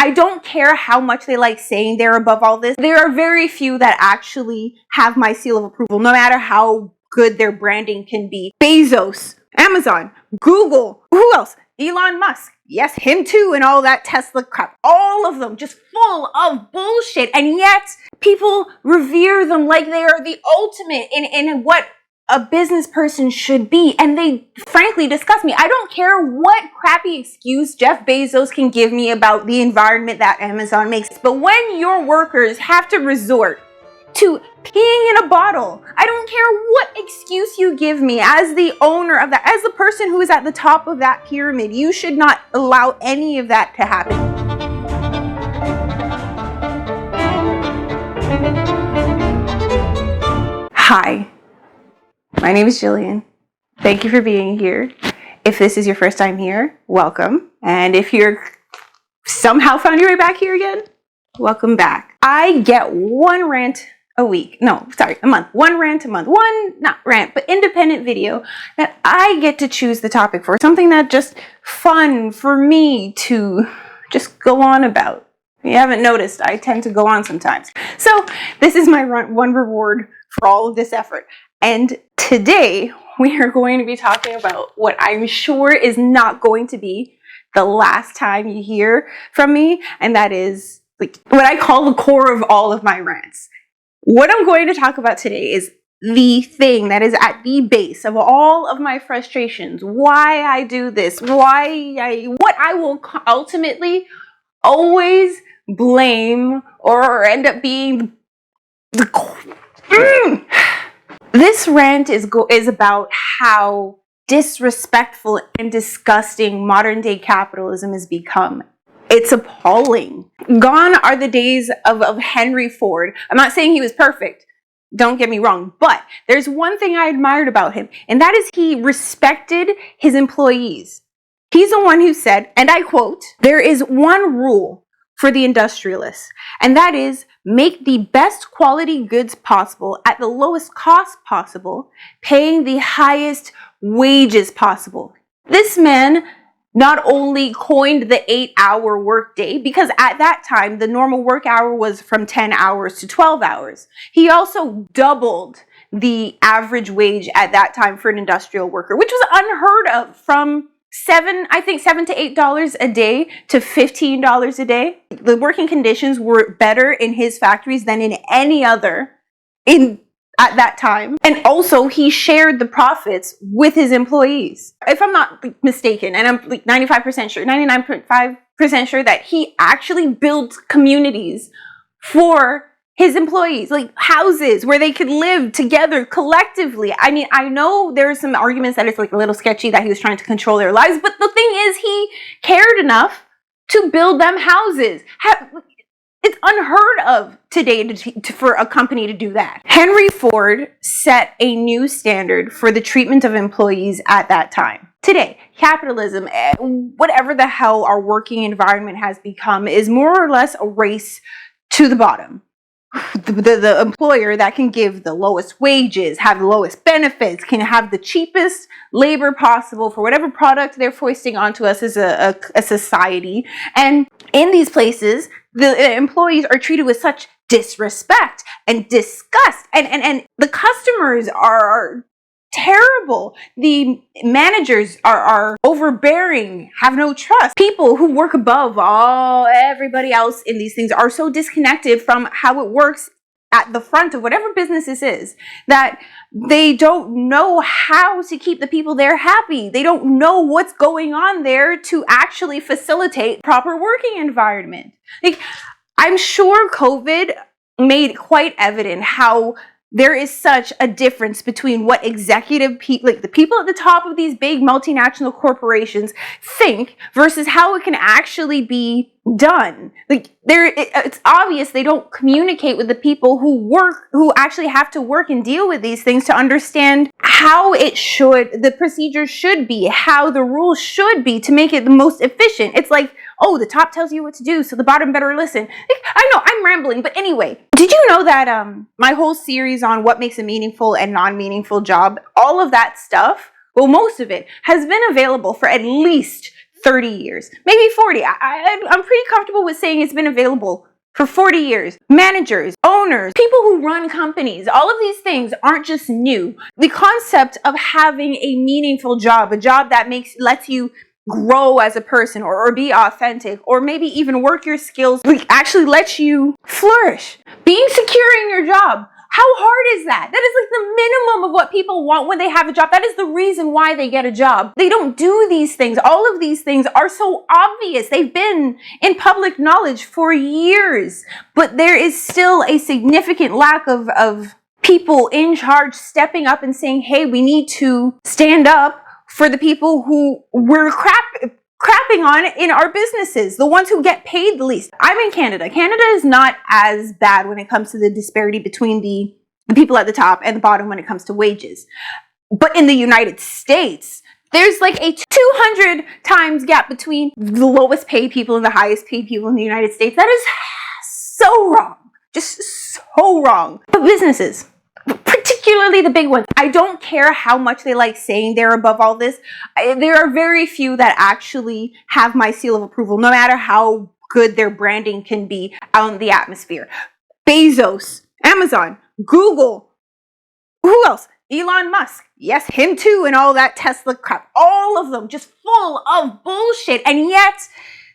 I don't care how much they like saying they're above all this. There are very few that actually have my seal of approval, no matter how good their branding can be. Bezos, Amazon, Google, who else? Elon Musk. Yes, him too, and all that Tesla crap. All of them just full of bullshit. And yet people revere them like they are the ultimate in what a business person should be. And they frankly disgust me. I don't care what crappy excuse Jeff Bezos can give me about the environment that Amazon makes. But when your workers have to resort to peeing in a bottle, I don't care what excuse you give me as the owner of that, as the person who is at the top of that pyramid, you should not allow any of that to happen. Hi, my name is Jillian. Thank you for being here. If this is your first time here, welcome. And if you're somehow found your way back here again, welcome back. I get one rant a week. No, sorry, a month. One rant a month. One, not rant, but independent video that I get to choose the topic for. Something that just fun for me to just go on about. If you haven't noticed, I tend to go on sometimes. So this is my one reward for all of this effort. And today we are going to be talking about what I'm sure is not going to be the last time you hear from me. And that is like what I call the core of all of my rants. What I'm going to talk about today is the thing that is at the base of all of my frustrations, why I do this, what I will ultimately always blame or end up being This rant is about how disrespectful and disgusting modern day capitalism has become. It's appalling. Gone are the days of Henry Ford. I'm not saying he was perfect. Don't get me wrong. But there's one thing I admired about him, and that is he respected his employees. He's the one who said, and I quote, "There is one rule for the industrialists, and that is make the best quality goods possible at the lowest cost possible, paying the highest wages possible." This man not only coined the 8-hour workday, because at that time, the normal work hour was from 10 hours to 12 hours. He also doubled the average wage at that time for an industrial worker, which was unheard of, from $7 to $8 a day to $15 a day. The working conditions were better in his factories than in any other at that time. And also he shared the profits with his employees. If I'm not mistaken, and I'm like 95% sure, 99.5% sure that he actually built communities for his employees, like houses where they could live together collectively. I mean, I know there's some arguments that it's like a little sketchy that he was trying to control their lives, but the thing is he cared enough to build them houses. It's unheard of today for a company to do that. Henry Ford set a new standard for the treatment of employees at that time. Today, capitalism, whatever the hell our working environment has become, is more or less a race to the bottom. The employer that can give the lowest wages, have the lowest benefits, can have the cheapest labor possible for whatever product they're foisting onto us as a society. And in these places, the employees are treated with such disrespect and disgust, and the customers are terrible. The managers are overbearing, have no trust. People who work above everybody else in these things are so disconnected from how it works at the front of whatever business this is, that they don't know how to keep the people there happy. They don't know what's going on there to actually facilitate proper working environment. Like, I'm sure COVID made quite evident how there is such a difference between what executive people, like the people at the top of these big multinational corporations, think versus how it can actually be done. Like, it's obvious they don't communicate with the people who actually have to work and deal with these things to understand how the procedures should be, how the rules should be to make it the most efficient. It's like, oh, the top tells you what to do, so the bottom better listen. I know, I'm rambling, but anyway, did you know that my whole series on what makes a meaningful and non-meaningful job, all of that stuff, well, most of it has been available for at least 30 years, maybe 40. I'm pretty comfortable with saying it's been available for 40 years. Managers, owners, people who run companies, all of these things aren't just new. The concept of having a meaningful job, a job that lets you grow as a person or be authentic, or maybe even work your skills, actually lets you flourish. Being secure in your job. How hard is that? That is like the minimum of what people want when they have a job. That is the reason why they get a job. They don't do these things. All of these things are so obvious. They've been in public knowledge for years, but there is still a significant lack of people in charge stepping up and saying, hey, we need to stand up for the people who we're crapping on in our businesses, the ones who get paid the least. I'm in Canada. Canada is not as bad when it comes to the disparity between the people at the top and the bottom when it comes to wages. But in the United States, there's like a 200 times gap between the lowest paid people and the highest paid people in the United States. That is so wrong. Just so wrong. But businesses, particularly the big ones, I don't care how much they like saying they're above all this. There are very few that actually have my seal of approval, no matter how good their branding can be out in the atmosphere. Bezos, Amazon, Google, who else? Elon Musk. Yes, him too, and all that Tesla crap. All of them just full of bullshit. And yet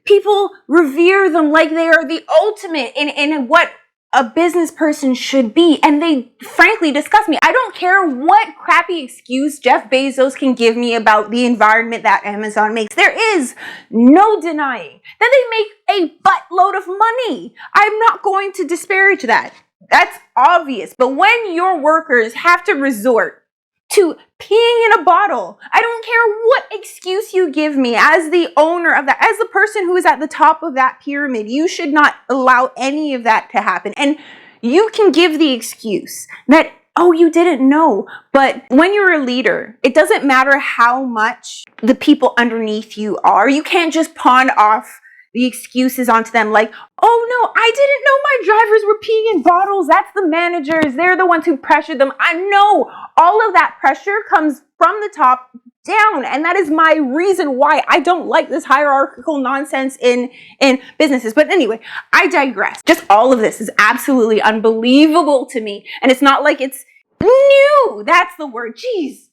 people revere them like they are the ultimate in what a business person should be, and they frankly disgust me. I don't care what crappy excuse Jeff Bezos can give me about the environment that Amazon makes. There is no denying that they make a buttload of money. I'm not going to disparage that. That's obvious. But when your workers have to resort to peeing in a bottle, I don't care what excuse you give me as the owner of that, as the person who is at the top of that pyramid, you should not allow any of that to happen. And you can give the excuse that, oh, you didn't know. But when you're a leader, it doesn't matter how much the people underneath you are. You can't just pawn off the excuses onto them like, oh no, I didn't know my drivers were peeing in bottles. That's the managers. They're the ones who pressured them. I know all of that pressure comes from the top down. And that is my reason why I don't like this hierarchical nonsense in businesses. But anyway, I digress. Just all of this is absolutely unbelievable to me. And it's not like it's new. That's the word. Jeez.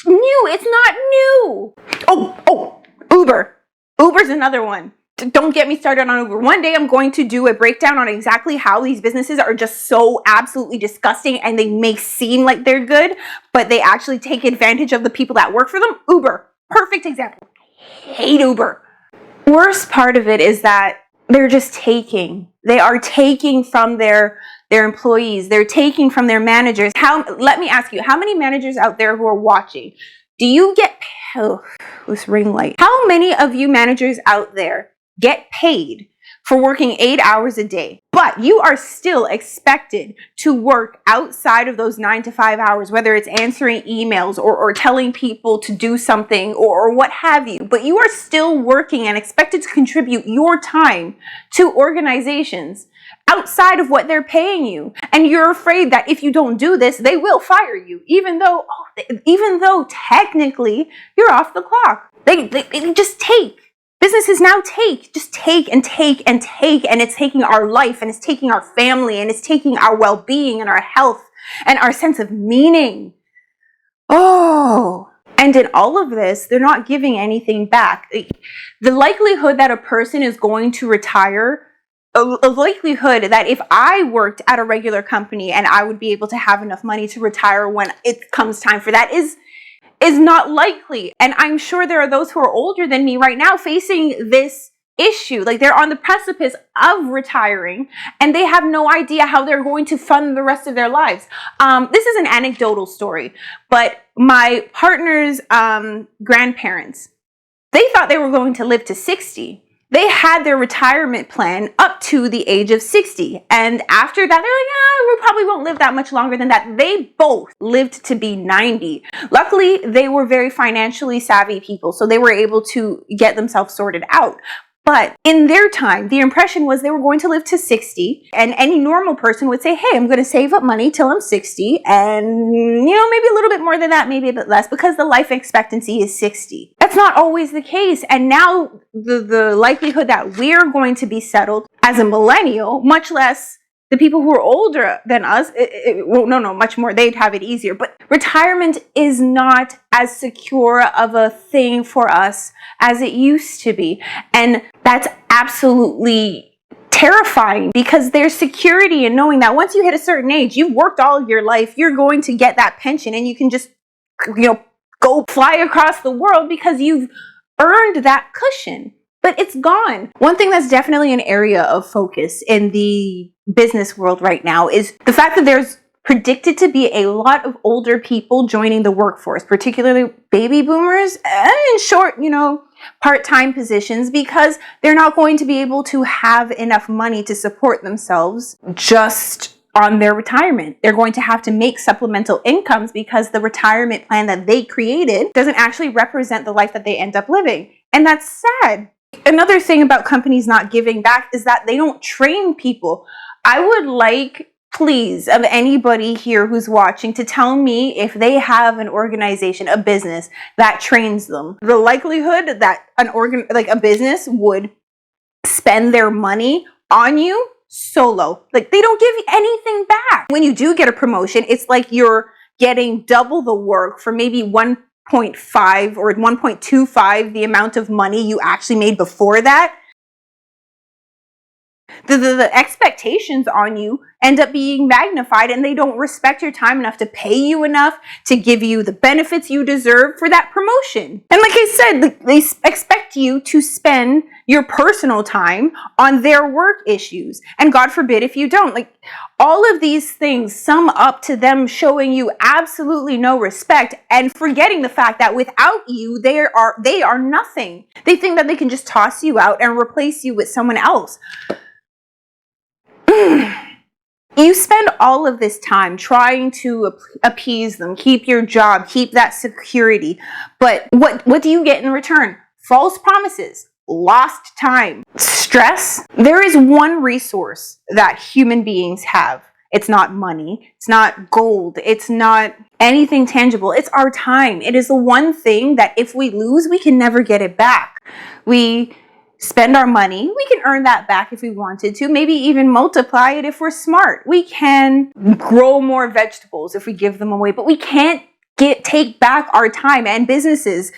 New. It's not new. Oh, Uber. Uber's another one. Don't get me started on Uber. One day I'm going to do a breakdown on exactly how these businesses are just so absolutely disgusting, and they may seem like they're good, but they actually take advantage of the people that work for them. Uber, perfect example. Hate Uber. Worst part of it is that they're just taking. They are taking from their employees. They're taking from their managers. Let me ask you, how many managers out there who are watching, do you get, this ring light. How many of you managers out there get paid for working 8 hours a day, but you are still expected to work outside of those 9 to 5 hours, whether it's answering emails or telling people to do something or what have you, but you are still working and expected to contribute your time to organizations outside of what they're paying you. And you're afraid that if you don't do this, they will fire you, even though technically you're off the clock. They just take. Businesses now just take, and it's taking our life, and it's taking our family, and it's taking our well-being and our health and our sense of meaning. Oh, and in all of this, they're not giving anything back. The likelihood that a person is going to retire, a likelihood that if I worked at a regular company and I would be able to have enough money to retire when it comes time for that is not likely. And I'm sure there are those who are older than me right now facing this issue. Like, they're on the precipice of retiring and they have no idea how they're going to fund the rest of their lives. This is an anecdotal story, but my partner's grandparents, they thought they were going to live to 60. They had their retirement plan up to the age of 60. And after that, they're like, we probably won't live that much longer than that. They both lived to be 90. Luckily, they were very financially savvy people, so they were able to get themselves sorted out. But in their time, the impression was they were going to live to 60, and any normal person would say, hey, I'm going to save up money till I'm 60, and, maybe a little bit more than that, maybe a bit less, because the life expectancy is 60. That's not always the case. And now the likelihood that we're going to be settled as a millennial, much less the people who are older than us, much more, they'd have it easier. But retirement is not as secure of a thing for us as it used to be. And that's absolutely terrifying, because there's security in knowing that once you hit a certain age, you've worked all of your life, you're going to get that pension, and you can just, go fly across the world because you've earned that cushion. But it's gone. One thing that's definitely an area of focus in the business world right now is the fact that there's predicted to be a lot of older people joining the workforce, particularly baby boomers, and in short, part-time positions, because they're not going to be able to have enough money to support themselves just on their retirement. They're going to have to make supplemental incomes because the retirement plan that they created doesn't actually represent the life that they end up living. And that's sad. Another thing about companies not giving back is that they don't train people. I would like, please, of anybody here who's watching, to tell me if they have an organization, a business that trains them. The likelihood that a business would spend their money on you, so low. They don't give you anything back. When you do get a promotion, it's like you're getting double the work for maybe 1.5 or 1.25 the amount of money you actually made before that. The expectations on you end up being magnified, and they don't respect your time enough to pay you enough to give you the benefits you deserve for that promotion. And like I said, they expect you to spend your personal time on their work issues. And God forbid if you don't. All of these things sum up to them showing you absolutely no respect and forgetting the fact that without you, they are nothing. They think that they can just toss you out and replace you with someone else. You spend all of this time trying to appease them, keep your job, keep that security. But what do you get in return? False promises, lost time, stress. There is one resource that human beings have. It's not money. It's not gold. It's not anything tangible. It's our time. It is the one thing that if we lose, we can never get it back. We spend our money. We can earn that back if we wanted to, maybe even multiply it if we're smart. We can grow more vegetables if we give them away, but we can't take back our time. And businesses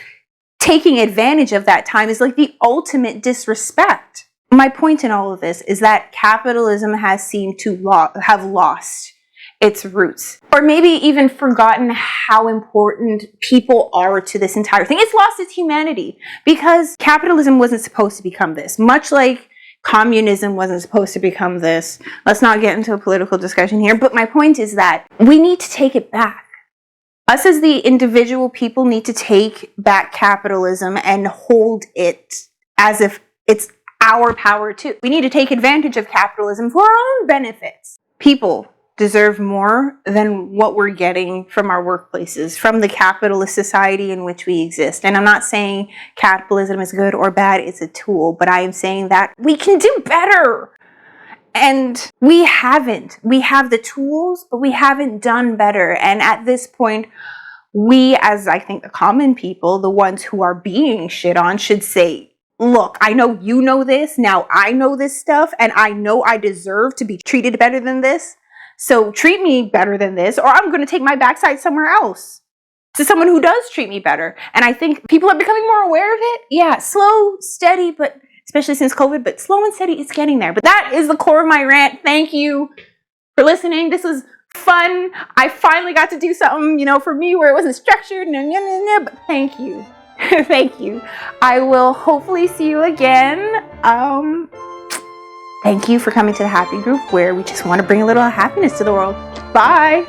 taking advantage of that time is like the ultimate disrespect. My point in all of this is that capitalism has seemed to have lost its roots, or maybe even forgotten how important people are to this entire thing. It's lost its humanity, because capitalism wasn't supposed to become this, much like communism wasn't supposed to become this. Let's not get into a political discussion here, but my point is that we need to take it back. Us as the individual people need to take back capitalism and hold it as if it's our power too. We need to take advantage of capitalism for our own benefits. People deserve more than what we're getting from our workplaces, from the capitalist society in which we exist. And I'm not saying capitalism is good or bad, it's a tool, but I am saying that we can do better. And we haven't. We have the tools, but we haven't done better. And at this point, we, as I think the common people, the ones who are being shit on, should say, look, I know you know this, now I know this stuff, and I know I deserve to be treated better than this. So treat me better than this, or I'm going to take my backside somewhere else to someone who does treat me better. And I think people are becoming more aware of it. Yeah, slow, steady, but especially since COVID, but slow and steady, it's getting there. But that is the core of my rant. Thank you for listening. This was fun. I finally got to do something, for me where it wasn't structured. But thank you. Thank you. I will hopefully see you again. Thank you for coming to the Happy Group, where we just want to bring a little happiness to the world. Bye.